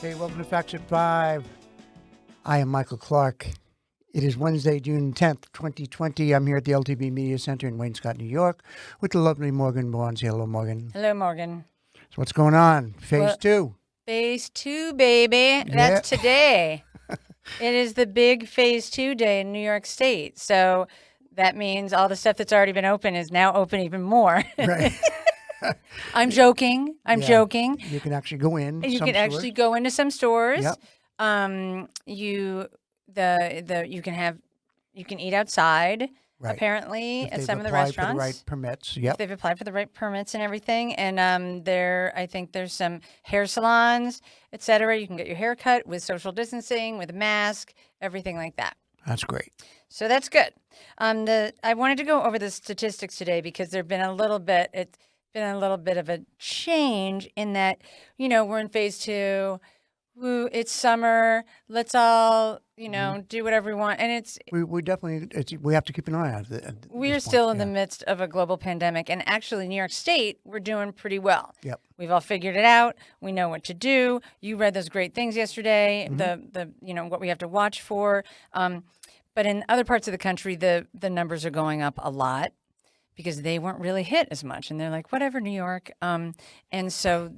Hey, welcome to Facts at 5. I am Michael Clark. It is Wednesday, June 10th, 2020. I'm here at the LTV Media Center in Wayne-Scott, New York, with the lovely Morgan Vaughan. Say hello, Morgan. Hello, Morgan. So what's going on? Phase 2. Phase 2, baby. That's today. It is the big Phase 2 day in New York State. So that means all the stuff that's already been open is now open even more. Right. I'm joking. I'm joking. You can actually go in. You can actually go into some stores. Yep. You can eat outside. Right. Apparently, at some of the restaurants. For the right permits. Yep. If they've applied for the right permits and everything. And I think there's some hair salons, et cetera. You can get your hair cut with social distancing, with a mask, everything like that. That's great. So that's good. I wanted to go over the statistics today because it's been a little bit of a change in that, we're in phase 2. Woo, it's summer. Let's all, do whatever we want. And We definitely, we have to keep an eye on it. We are still in the midst of a global pandemic. And actually, New York State, we're doing pretty well. Yep. We've all figured it out. We know what to do. You read those great things yesterday, the what we have to watch for. But in other parts of the country, the numbers are going up a lot because they weren't really hit as much. And they're like, whatever, New York. And so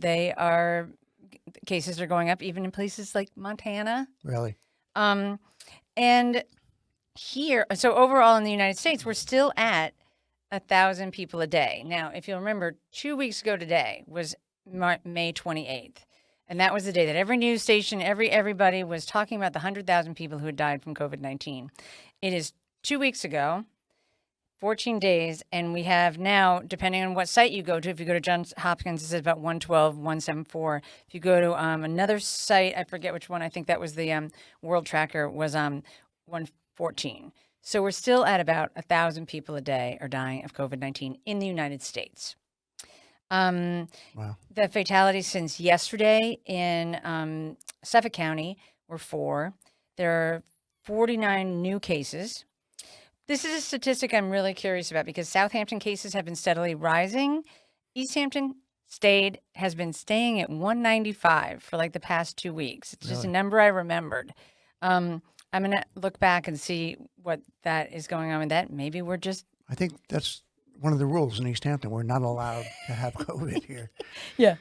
cases are going up even in places like Montana. Really? And here, so overall in the United States, we're still at 1,000 people a day. Now, if you'll remember, 2 weeks ago today was May 28th. And that was the day that every news station, everybody was talking about the 100,000 people who had died from COVID-19. It is 2 weeks ago. 14 days, and we have now, depending on what site you go to, if you go to Johns Hopkins, it's about 112, 174. If you go to another site, I forget which one, I think that was the World Tracker, was 114. So we're still at about 1,000 people a day are dying of COVID-19 in the United States. Wow. The fatalities since yesterday in Suffolk County were 4. There are 49 new cases. This is a statistic I'm really curious about because Southampton cases have been steadily rising. East Hampton has been staying at 195 for like the past 2 weeks. It's just a number I remembered. I'm going to look back and see what that is going on with that. Maybe we're just... I think that's one of the rules in East Hampton. We're not allowed to have COVID here. Yeah.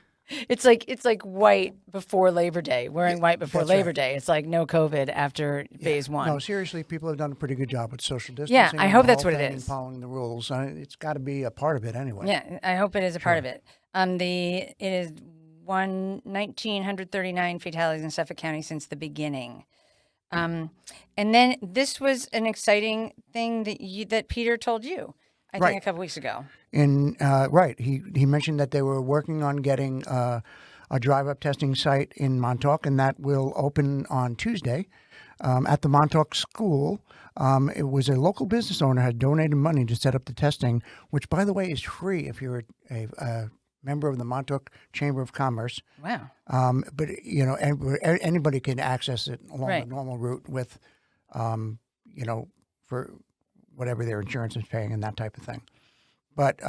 It's like white before Labor Day, wearing white before Labor Day. It's like no COVID after phase 1. No, seriously, people have done a pretty good job with social distancing. Yeah, I hope that's what it is. And following the rules. It's got to be a part of it anyway. Yeah, I hope it is a part of it. It is 1,939 fatalities in Suffolk County since the beginning. And then this was an exciting thing that Peter told you. I think a couple weeks ago. He mentioned that they were working on getting a drive-up testing site in Montauk, and that will open on Tuesday at the Montauk School. It was a local business owner had donated money to set up the testing, which, by the way, is free if you're a member of the Montauk Chamber of Commerce. Wow. But anybody can access it along the normal route with, for whatever their insurance is paying and that type of thing. But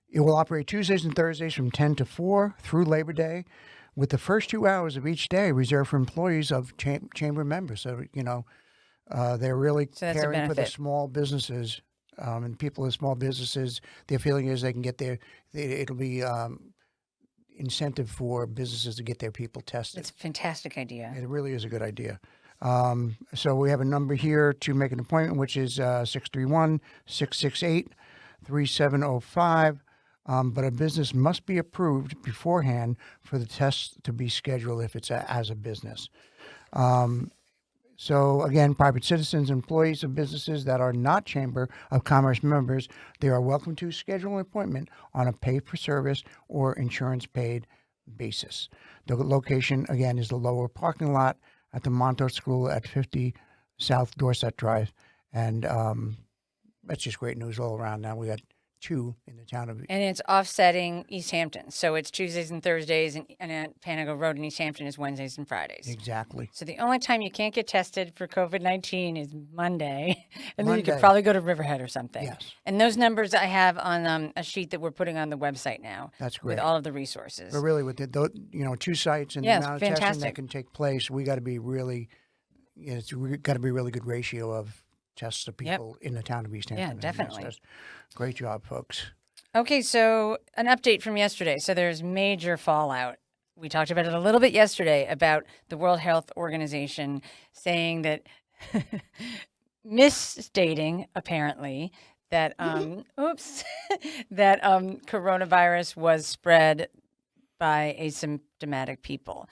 it will operate Tuesdays and Thursdays from 10 to 4 through Labor Day, with the first 2 hours of each day reserved for employees of chamber members. So, they're really caring for the small businesses and people in small businesses. Their feeling is they can get it'll be incentive for businesses to get their people tested. It's a fantastic idea. It really is a good idea. So we have a number here to make an appointment, which is 631-668-3705. But a business must be approved beforehand for the test to be scheduled if it's as a business. So again, private citizens, employees of businesses that are not Chamber of Commerce members, they are welcome to schedule an appointment on a pay-for-service or insurance-paid basis. The location, again, is the lower parking lot at the Montauk School at 50 South Dorset Drive. And that's just great news all around now. We got 2 in the town of. And it's offsetting East Hampton. So it's Tuesdays and Thursdays, and at Panago Road in East Hampton is Wednesdays and Fridays. Exactly. So the only time you can't get tested for COVID-19 is Monday. And then you could Monday. probably go to Riverhead or something. Yes. And those numbers I have on a sheet that we're putting on the website now. That's great. With all of the resources. But really, with the 2 sites and Yeah, the it's amount of testing that fantastic. can take place, we got to be really, it's got to be a really good ratio of tests of people in the town of East Hampton. Yeah, And that's definitely. just- great job, folks. Okay, so an update from yesterday. So there's major fallout. We talked about it a little bit yesterday about the World Health Organization saying that, misstating apparently, that, that coronavirus was spread by asymptomatic people.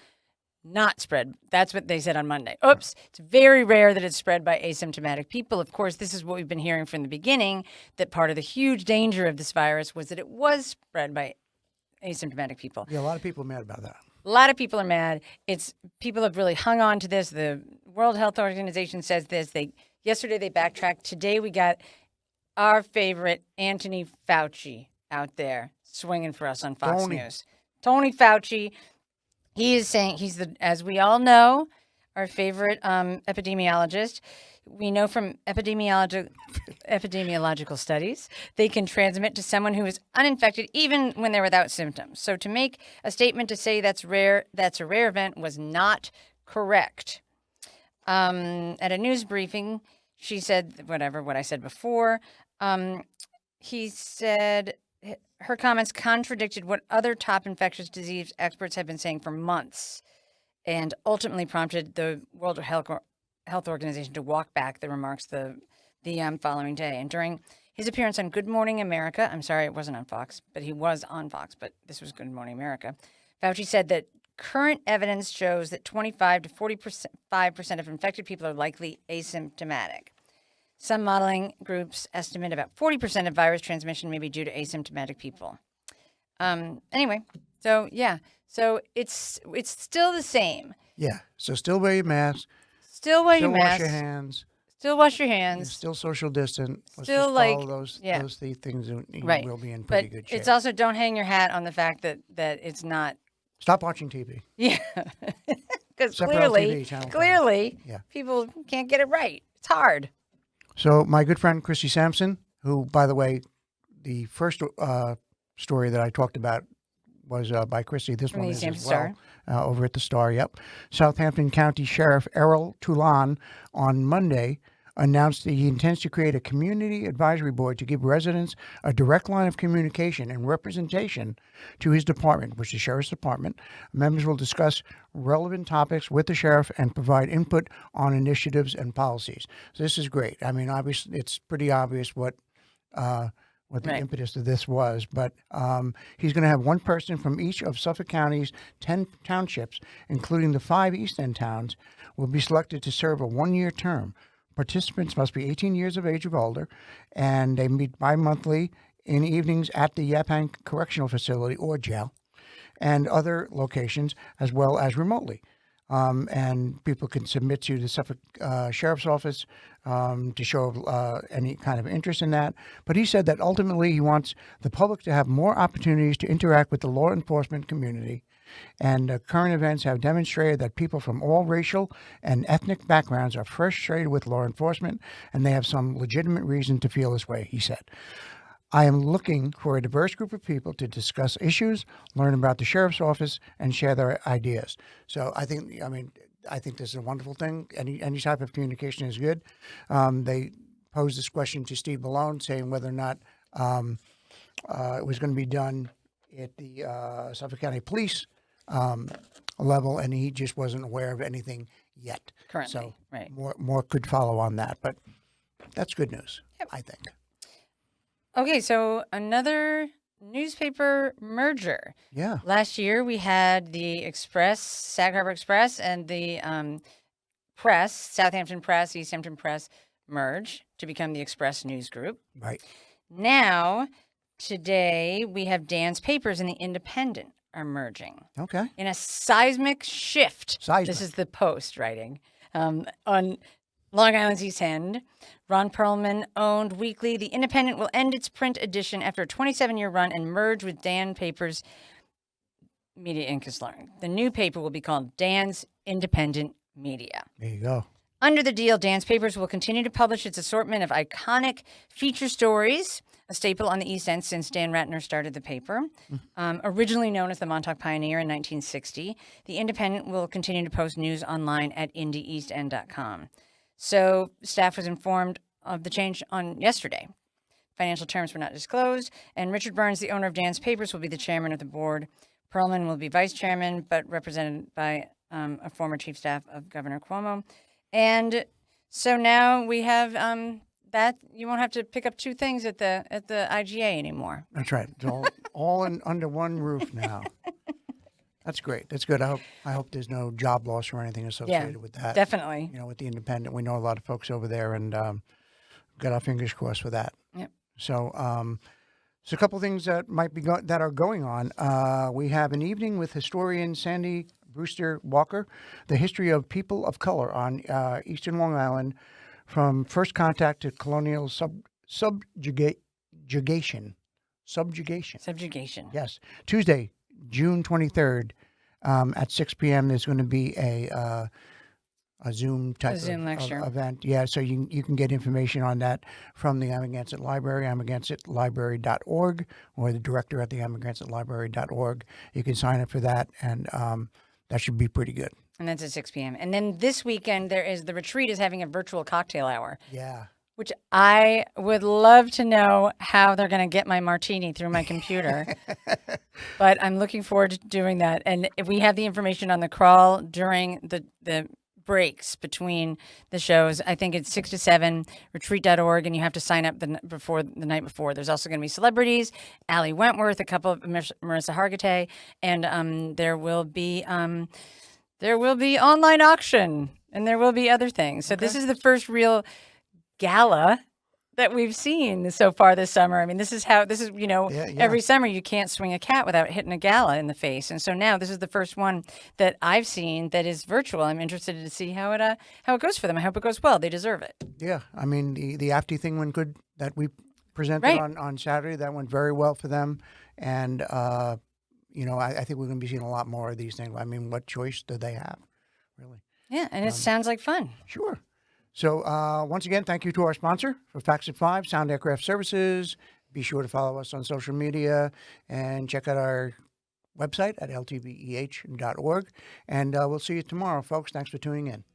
Not spread. That's what they said on Monday. Oops. It's very rare that it's spread by asymptomatic people. Of course, this is what we've been hearing from the beginning, that part of the huge danger of this virus was that it was spread by asymptomatic people. Yeah, a lot of people are mad about that. A lot of people are mad. People have really hung on to this. The World Health Organization says this. Yesterday they backtracked. Today we got our favorite Anthony Fauci out there swinging for us on Fox News. Tony Fauci. He is saying as we all know, our favorite epidemiologist. We know from epidemiological studies, they can transmit to someone who is uninfected even when they're without symptoms. So to make a statement to say that's a rare event was not correct. At a news briefing, she said what I said before. He said her comments contradicted what other top infectious disease experts have been saying for months, and ultimately prompted the World Health Organization to walk back the remarks the following day. And during his appearance on Good Morning America, I'm sorry it wasn't on Fox, but he was on Fox, but this was Good Morning America, Fauci said that current evidence shows that 25 to 45% of infected people are likely asymptomatic. Some modeling groups estimate about 40% of virus transmission may be due to asymptomatic people. Anyway, so yeah, so it's still the same. Yeah, so still wear your mask. Still wear your Still mask. wash your hands. Still wash your hands. Still social distant. Let's Still, just follow those three things, and you Right. will be in But pretty good shape. it's also, don't hang your hat on the fact that it's not. Stop watching TV. Yeah, because Except for clearly, LTV, Channel 5. Yeah. People can't get it right. It's hard. So my good friend Chrissy Sampson, who, by the way, the first story that I talked about was by Chrissy. This From one the is East as Hampton well, over at the Star. Yep. Southampton County Sheriff Errol Toulon on Monday announced that he intends to create a community advisory board to give residents a direct line of communication and representation to his department, which is the Sheriff's Department. Members will discuss relevant topics with the sheriff and provide input on initiatives and policies. So this is great. I mean, obviously, it's pretty obvious what the impetus of this was, but he's going to have one person from each of Suffolk County's 10 townships, including the 5 East End towns, will be selected to serve a 1-year term. Participants must be 18 years of age or older, and they meet bi-monthly in evenings at the Yaphank Correctional Facility or jail and other locations, as well as remotely. And people can submit to the Suffolk Sheriff's Office to show any kind of interest in that. But he said that ultimately he wants the public to have more opportunities to interact with the law enforcement community. And current events have demonstrated that people from all racial and ethnic backgrounds are frustrated with law enforcement, and they have some legitimate reason to feel this way, he said. I am looking for a diverse group of people to discuss issues, learn about the sheriff's office, and share their ideas. So I think this is a wonderful thing. Any type of communication is good. They posed this question to Steve Malone, saying whether or not it was going to be done at the Suffolk County Police level, and he just wasn't aware of anything yet. Currently, so right. more could follow on that, but that's good news, I think. Okay, so another newspaper merger. Yeah. Last year we had the Express, Sag Harbor Express, and the Press, Southampton Press, East Hampton Press, merge to become the Express News Group. Right. Now, today, we have Dan's Papers and the Independent are merging. Okay. In a seismic shift. Seismic. This is the Post writing. Long Island's East End. Ron Perlman-owned weekly The Independent will end its print edition after a 27-year run and merge with Dan Paper's Media Inc. is learned. The new paper will be called Dan's Independent Media. There you go. Under the deal, Dan's Papers will continue to publish its assortment of iconic feature stories, a staple on the East End since Dan Ratner started the paper. Originally known as the Montauk Pioneer in 1960, The Independent will continue to post news online at indieeastend.com. So staff was informed of the change on yesterday. Financial terms were not disclosed, and Richard Burns, the owner of Dan's Papers, will be the chairman of the board. Perlman will be vice chairman, but represented by a former chief staff of Governor Cuomo. And so now we have that you won't have to pick up two things at the IGA anymore. That's right. It's all under one roof now. That's great. That's good. I hope there's no job loss or anything associated with that. Definitely. You know, with the Independent, we know a lot of folks over there, and got our fingers crossed for that. Yep. So, so a couple things that might be that are going on. We have an evening with historian Sandy Brewster Walker, the history of people of color on Eastern Long Island, from first contact to colonial subjugation. Subjugation. Yes. Tuesday, June 23rd, at 6 p.m. There's going to be a Zoom type of lecture event. Yeah, so you can get information on that from the Amagansett Library, amagansett.library.org, or the director at the amagansett.library.org. You can sign up for that, and that should be pretty good. And that's at 6 p.m. And then this weekend, the retreat is having a virtual cocktail hour. Yeah. Which I would love to know how they're going to get my martini through my computer. But I'm looking forward to doing that. And if we have the information on the crawl during the breaks between the shows. I think it's 6 to 7, retreat.org, and you have to sign up the night before. There's also going to be celebrities, Allie Wentworth, a couple of Marissa Hargitay, and there will be online auction, and there will be other things. So This is the first real gala that we've seen so far this summer. I mean, every summer you can't swing a cat without hitting a gala in the face. And so now this is the first one that I've seen that is virtual. I'm interested to see how it goes for them. I hope it goes well. They deserve it. Yeah. I mean, the AFTI thing went good that we presented on Saturday. That went very well for them. And, I think we're going to be seeing a lot more of these things. I mean, what choice do they have, really? Yeah, and it sounds like fun. Sure. So once again, thank you to our sponsor for Facts at 5, Sound Aircraft Services. Be sure to follow us on social media and check out our website at ltveh.org. And we'll see you tomorrow, folks. Thanks for tuning in.